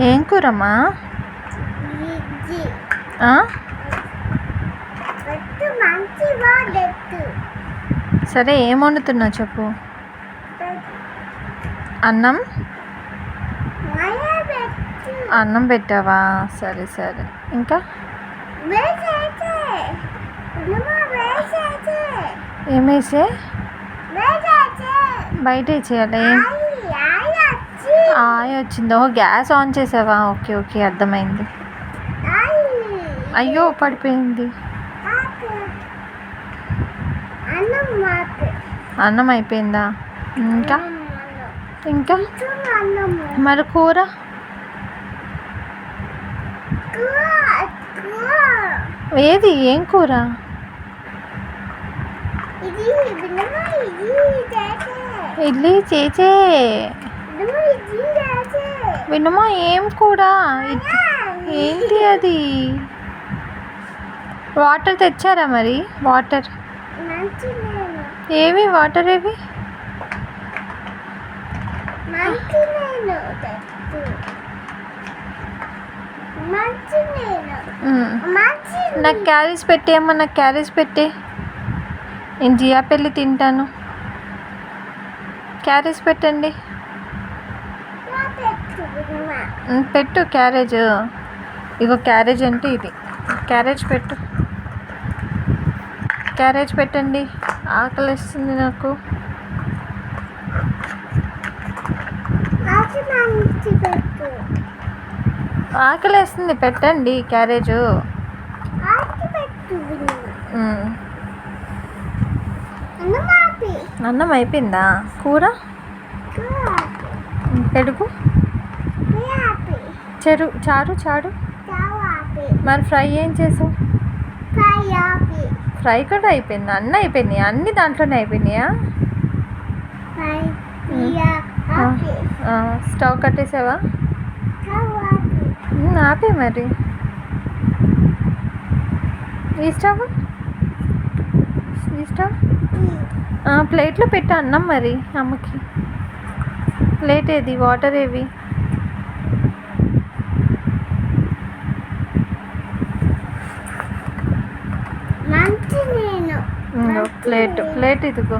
ఏం కూరమ్మా? సరే ఏం వండుతున్నావు చెప్పు. అన్నం అన్నం పెట్టావా? సరే సరే. ఇంకా ఏమేసే? బయట వేసేయాలి. ఆయ వచ్చిందో? గ్యాస్ ఆన్ చేసావా? ఓకే ఓకే అర్థమైంది. అయ్యో పడిపోయింది. అన్నం అయిపోయిందా? ఇంకా ఇంకా మరి కూర? ఏది? ఏం కూర? ఇడ్లీ చేచే. వినమా ఏం కూర? ఏంటి అది? వాటర్ తెచ్చారా మరి? వాటర్ ఏవి? వాటర్ ఏవి? నాకు క్యారీస్ పెట్టే అమ్మా, నాకు క్యారీస్ పెట్టే. నేను జియా పెళ్ళి తింటాను. క్యారేజ్ పెట్టండి. పెట్టు క్యారేజ్. ఇగో క్యారేజ్ అంటే ఇది. క్యారేజ్ పెట్టు. క్యారేజ్ పెట్టండి. ఆకలిస్తుంది నాకు. ఆకలిస్తుంది పెట్టండి క్యారేజు. అన్నం అయిపోయిందా? కూర? పెరుగు? చారు చారు. మరి ఫ్రై ఏం చేసావు? ఫ్రై కూడా అయిపోయిందా? అన్నీ అయిపోయినాయా? అన్నీ దాంట్లోనే అయిపోయినాయా? స్టవ్ కట్టేసావా? ఆపే మరి. ఈ స్టవ్ ప్లేట్లో పెట్టా అన్నం మరి అమ్మకి. ప్లేట్ ఏది? వాటర్ ఏవి? ప్లేట్ ఇదిగో.